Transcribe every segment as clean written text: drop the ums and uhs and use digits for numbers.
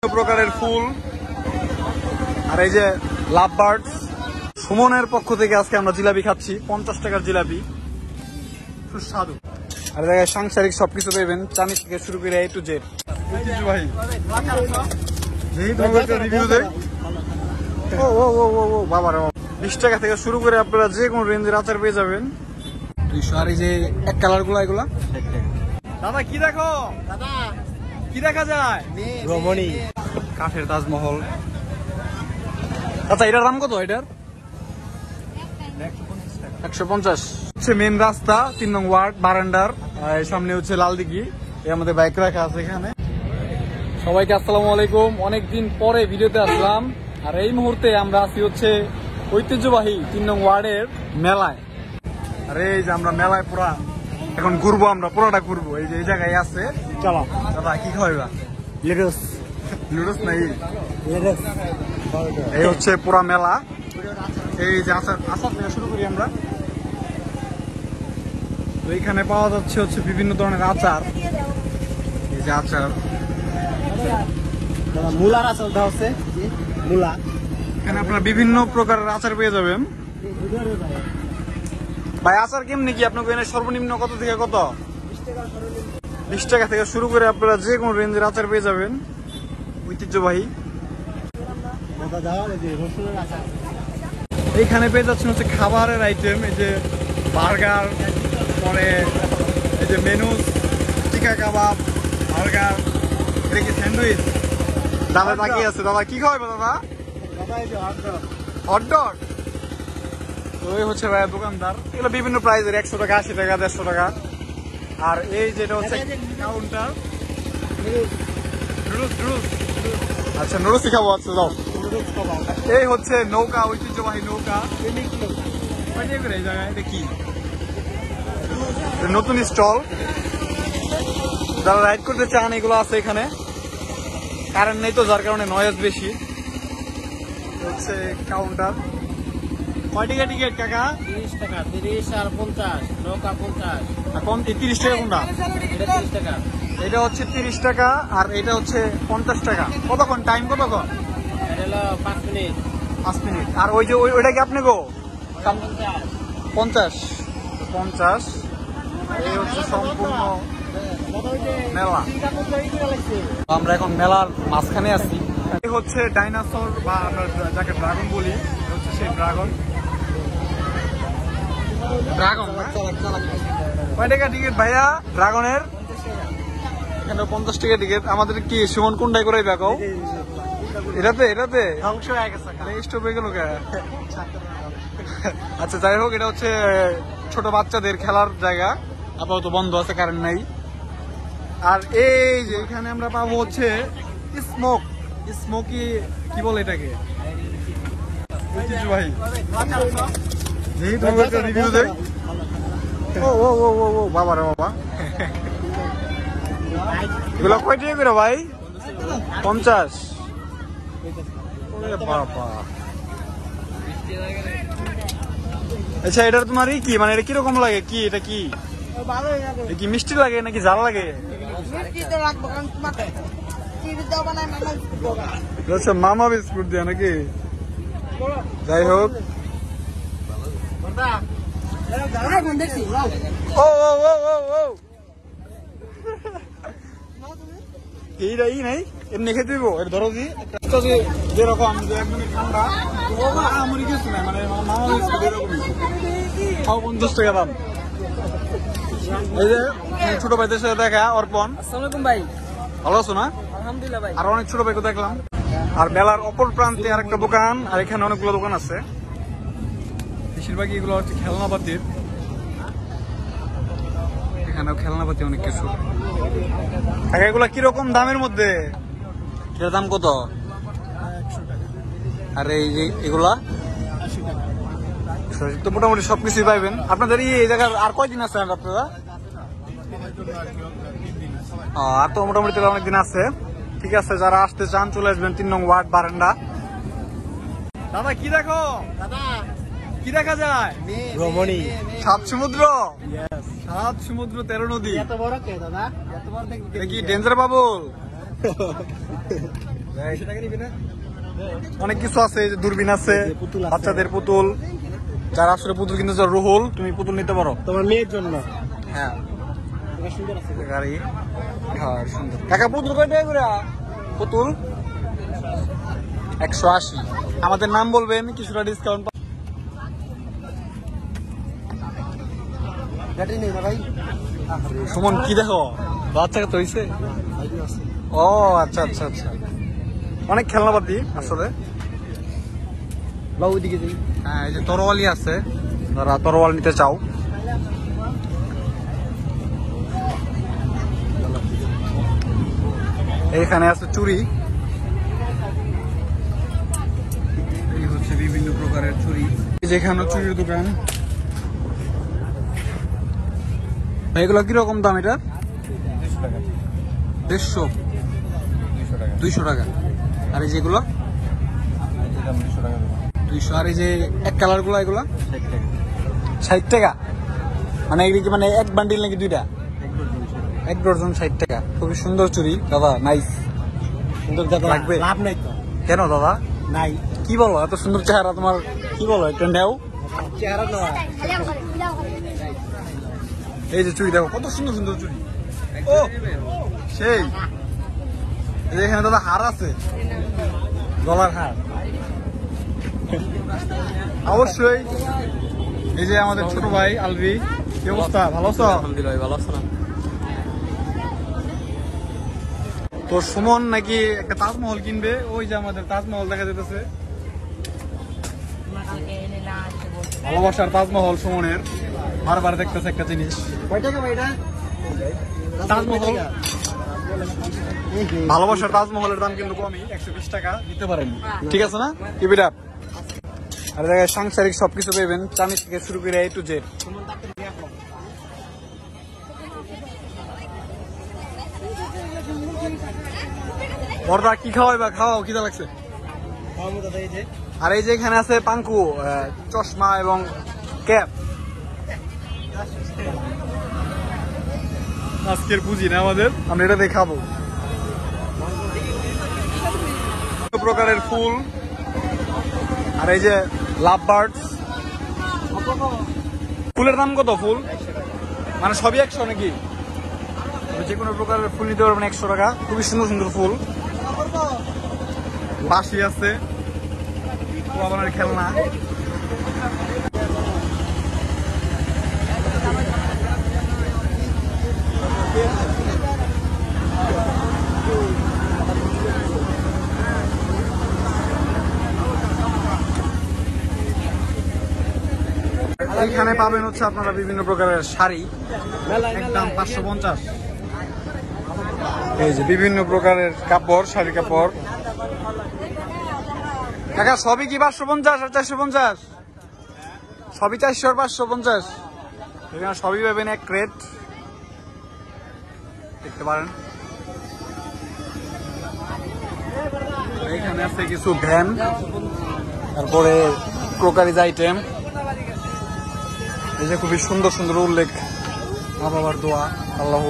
প্রকারের ফুল আর এই যে লাভ বার্ডস। সুমনের পক্ষ থেকে আজকে আমরা জিলাপি খাচ্ছি, 50 টাকার জিলাপি, সুস্বাদু। আর জায়গায় সাংসারিক সবকিছু পাবেন, চামিচ থেকে শুরু করে A to Z। ভাই রিভিউ দেয় বাবা 20 টাকা থেকে শুরু করে আপনারা যে কোনো রেঞ্জের আচার পেয়ে যাবেন 200। আর এই যে এক কালার গুলা, এগুলা দাদা কি দেখো, দাদা কি দেখা যায়? রমণী কাঠের তাজমহল। আচ্ছা এটার দাম কত? এটার 150 হচ্ছে মেন রাস্তা, 3 নং ওয়ার্ড বারান্ডার সামনে হচ্ছে লাল দিঘি। আমাদের বাইক রাখা আছে এখানে। সবাইকে আসসালামু আলাইকুম। অনেকদিন পরে ভিডিওতে আসলাম। আর এই মুহূর্তে আমরা আছি হচ্ছে ঐতিহ্যবাহী 3 নং ওয়ার্ডের মেলায়। আর এই যে আমরা মেলায় পুরা এখন ঘুরবো, আমরা পুরোটা ঘুরবো। এই যে এই জায়গায় আছে, চলো দাদা কি খাওয়াইবা? লেডুস লেডুস নাই, এই হচ্ছে পুরা মেলা। এই যে আচার থেকে শুরু করি আমরা। তো এইখানে পাওয়া যাচ্ছে হচ্ছে বিভিন্ন ধরনের আচার। এই যে আচার, মূলার আচার দেওয়া হচ্ছে, মূলা। এখানে আপনারা বিভিন্ন প্রকারের আচার পেয়ে যাবেন। ভাই আচার কেমনি কি আপনাকে এনে সর্বনিম্ন কত থেকে কত? 20 টাকা থেকে শুরু করে আপনারা যে কোনো রেঞ্জের আচার পেয়ে যাবেন, ঐতিহ্যবাহী। এইখানে পেয়ে যাচ্ছেন হচ্ছে খাবারের আইটেম, এই যে বার্গার, পরে এই যে মেনুস, টিকা কাবাব, বার্গার, এটা কি স্যান্ডউইচ? দাদা বাকি আছে, দাদা কি খাওয়াবে দাদা? হটডগ। তো এই হচ্ছে ভাই দোকানদার। এগুলো বিভিন্ন প্রাইসের, 100 টাকা, 80 টাকা, 150 টাকা। আর এই যেটা হচ্ছে কাউন্টার, আচ্ছা নুডলস খাবো। আচ্ছা যাও। এই হচ্ছে নৌকা, ঐতিহ্যবাহী নৌকা। এই জায়গায় এটা কি নতুন স্টল, যারা রাইড করতে চান এগুলো আছে এখানে। কারেন্ট নেই তো, যার কারণে নয়েজ বেশি। হচ্ছে কাউন্টার। কয় টাকা টিকিট কাকা? 30 টাকা। 30 আর 50, নৌকা 50। এখন 30 টাকা কোনটা? এটা 30 টাকা। এটা হচ্ছে 30 টাকা আর এটা হচ্ছে 50 টাকা। কতক্ষণ টাইম? কতক্ষণ? এটা হলো 5 মিনিট। 5 মিনিট। আর ওই যে ওইটা কি আপনি গো? 50। এই হচ্ছে সম্পূর্ণ মেলা। আমরা এখন মেলার মাঝখানে আছি। এই হচ্ছে ডাইনোসর বা আমরা যাকে ড্রাগন বলি, হচ্ছে সেই ড্রাগন। কয় টাকা টিকিট ভাইয়া ড্রাগনের? এখানে 50 টাকা টিকিট। আমাদের কি সুমন কোনটাই করে দেখাও? এটাতে ধ্বংস হয়ে গেছে, স্টপ হয়ে গেল। আচ্ছা যাই হোক, এটা হচ্ছে ছোট বাচ্চাদের খেলার জায়গা, আপাতত বন্ধ আছে, কারেন্ট নাই। আর এই যে এখানে আমরা পাবো হচ্ছে স্মোকি, কি বলে এটাকে? ভাই রিভিউ দেয় বাবা রে বাবা। এগুলো কয় টাকা করে ভাই? 50। বাবা আচ্ছা এটার তোমার কি মানে এটা কিরকম লাগে? কি এটা কি কি মিষ্টি লাগে নাকি ঝাল লাগে? আচ্ছা মামা বিস্কুট দেয়া নাকি? যাই হোক, এই নাই এমনি খেতে দিব। এটা ধরো যেরকম একদমই ঠান্ডা, আমার কিছু নাই, মানে মামা বিস্কুট এরকমই 50 টাকা দাম। এই যে ছোট ভাইদের সাথে দেখা, অর্পণ। আসসালামু ভাই, ভালো আছো না? আলহামদুলিল্লাহ ভাই। আর অনেক ছোট ভাইকে দেখলাম। আর মেলার অপর প্রান্তে আর একটা দোকান, আর এখানে অনেকগুলো দোকান আছে। বেশিরভাগই এগুলো হচ্ছে খেলনাপাতির। এখানেও খেলনাপাতি অনেক কিছু। এগুলা কিরকম দামের মধ্যে? এটার দাম কত? আর এই যে এগুলা তো মোটামুটি সবকিছুই পাইবেন। আপনাদের এই জায়গার আর কয়দিন আছে আপনারা? আর তো মোটামুটি অনেকদিন আছে। ঠিক আছে, যারা আসতে চান চলে আসবেন 3 নং ওয়ার্ড বারান্ডা। দাদা কি দেখো, দাদা কি দেখা যায়? রমণী। 7 সমুদ্র, 7 সমুদ্র 13 নদী। এত বড় কে দাদা? এত বড় দেখি ডেঞ্জার বাবুল। অনেক কিছু আছে, দূরবীন আছে, বাচ্চাদের পুতুল। যারা আসলে পুতুল কিনতে চাও, রুহুল তুমি পুতুল নিতে পারো তোমার মেয়ের জন্য। হ্যাঁ সুন্দর আছে গাড়ি। হ্যাঁ সুন্দর। কাকা পুতুল কয় টাকা করে? পুতুল 180। আমাদের নাম বলবেন, কিছুটা ডিসকাউন্ট। সুমন কি দেখো, বাচ্চা তো হইছে। ও আচ্ছা আচ্ছা আচ্ছা, অনেক খেলনাপাতি আসলে। হ্যাঁ এই যে তরোয়ালি আছে, যারা তরোয়াল নিতে চাও। এইখানে আছে চুড়ি, এই হচ্ছে বিভিন্ন প্রকারের চুড়ি। যেখানে চুড়ির দোকান। এগুলো কিরকম দাম? এটা 150, 200 টাকা। আর এই যেগুলো 200। আর এই যে এক কালার গুলো, এগুলো 60 টাকা। মানে এগুলি কি মানে এক বান্ডিল নাকি দুইটা? এক ডজন 60 টাকা। খুবই সুন্দর চুড়ি দাদা, নাইস। সুন্দর দাদা, লাগবে? লাভ নাই তো। কেন দাদা? নাই। কি বলো, এত সুন্দর চেহারা তোমার, কি বলো, একটা নেও। চেহারা নয়। এই যে চুড়ি দেখো, কত সুন্দর সুন্দর চুড়ি। ও সেই, এখানে দাদা হার আছে, গলার হার। অবশ্যই। এই যে আমাদের ছোট ভাই আলভি, কি অবস্থা? ভালো আছো? আলহামদুলিল্লাহ, ভালো আছো না? তো সুমন নাকি একটা তাজমহল কিনবে, ওই যে আমাদের তাজমহল দেখা যেতেছে, ভালোবাসার তাজমহল সুমনের। বারবার দেখতেছে একটা জিনিস, তাজমহল। ভালোবাসার তাজমহলের দাম কিন্তু কমই, 120 টাকা দিতে পারেন। ঠিক আছে না? Keep it up. আর জায়গায় সাংসারিক সবকিছু পেবেন, চামিচ থেকে শুরু করে A to Z। বড়দা কি খাওয়াই বা খাওয়াও, খিদা লাগছে। আর এই যে এখানে আছে পাঙ্কু, চশমা এবং ক্যাপ। আজকের পুঁজি না আমাদের, আমরা এটা দেখাবো। প্রকারের ফুল। আর এই যে লাভ বার্ডস। ফুলের দাম কত? ফুল মানে সবই 100 নাকি? যে কোনো প্রকারের ফুল নিতে পারবেন 100 টাকা। খুবই সুন্দর সুন্দর ফুল। বাঁশি আছে, পোয়াবানের খেলনা। এইখানে পাবেন হচ্ছে আপনারা বিভিন্ন প্রকারের শাড়ি, একদম 550। এই যে বিভিন্ন প্রকারের কাপড়, শাড়ি কাপড়। কাকা সবই কি 550 আর 450? সবই 400 আর 550। এখানে সবই পাবেন এক ক্রেট, দেখতে পারেন। এইখানে আছে কিছু ভ্যান, তারপরে ক্রোকারিজ আইটেম। এই যে খুবই সুন্দর সুন্দর উল্লেখ, মা বাবার দোয়া, আল্লাহ।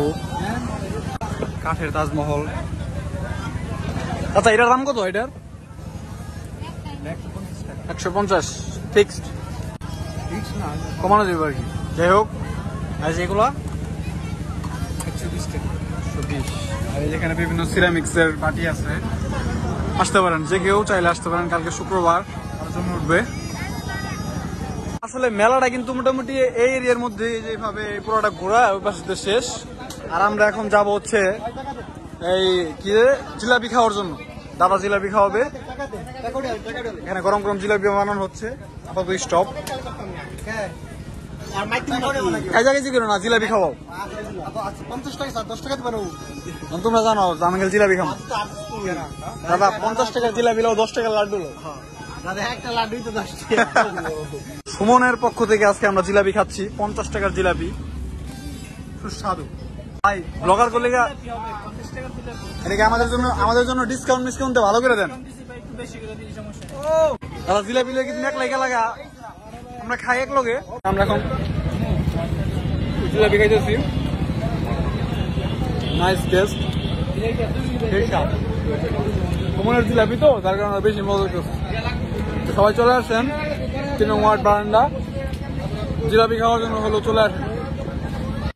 কাঠের তাজমহল। আচ্ছা এটার দাম কত? এটার 150 ফিক্সড, কমানো যাবে আর কি। যাই হোক, আর যেগুলো 120 টাকা, 120। আর যেখানে বিভিন্ন সিরামিক্সের বাটি আছে, আসতে পারেন, যে কেউ চাইলে আসতে পারেন। কালকে শুক্রবার, আলোচনা উঠবে। আসলে মেলাটা কিন্তু মোটামুটি এই এরিয়ার মধ্যে যেভাবে পুরোটা ঘোরা, ওই পাশে শেষ। আর আমরা এখন যাব হচ্ছে এই কি জিলাপি খাওয়ার জন্য। দাদা জিলাপি খাওয়াবে, এখানে গরম গরম জিলাপি বানানো হচ্ছে। আপাতত স্টপ, কাছাকাছি করো না, জিলাপি খাওয়াও। 50 টাকা 10 টাকা দিবেন। তোমরা জানো আমি খালি জিলাপি খাবো। দাদা 50 টাকার জিলাপি লো, 10 টাকার লাড্ডু লো। দাদা একটা লাড্ডুই তো 10 টাকা। সুমনের পক্ষ থেকে আজকে আমরা জিলাপি খাচ্ছি, 50 টাকার জিলাপি, সুস্বাদু। ভাই ব্লগার কলিগা, এটাকে আমাদের জন্য ডিসকাউন্ট ভালো করে দেন। দাদা জিলাপি লেগে তুমি এক লাগা লাগা, আমরা খাই এক লগে। আমরা এখন জিলাপি খাইতেছি, নাইস টেস্ট। সুমনের জিলাপি তো তার কারণে বেশি মজা করছে। সবাই চলে আসেন 3 নং ওয়ার্ড বারান্দা জিলাপি খাওয়ার জন্য হলো চলে আসেন।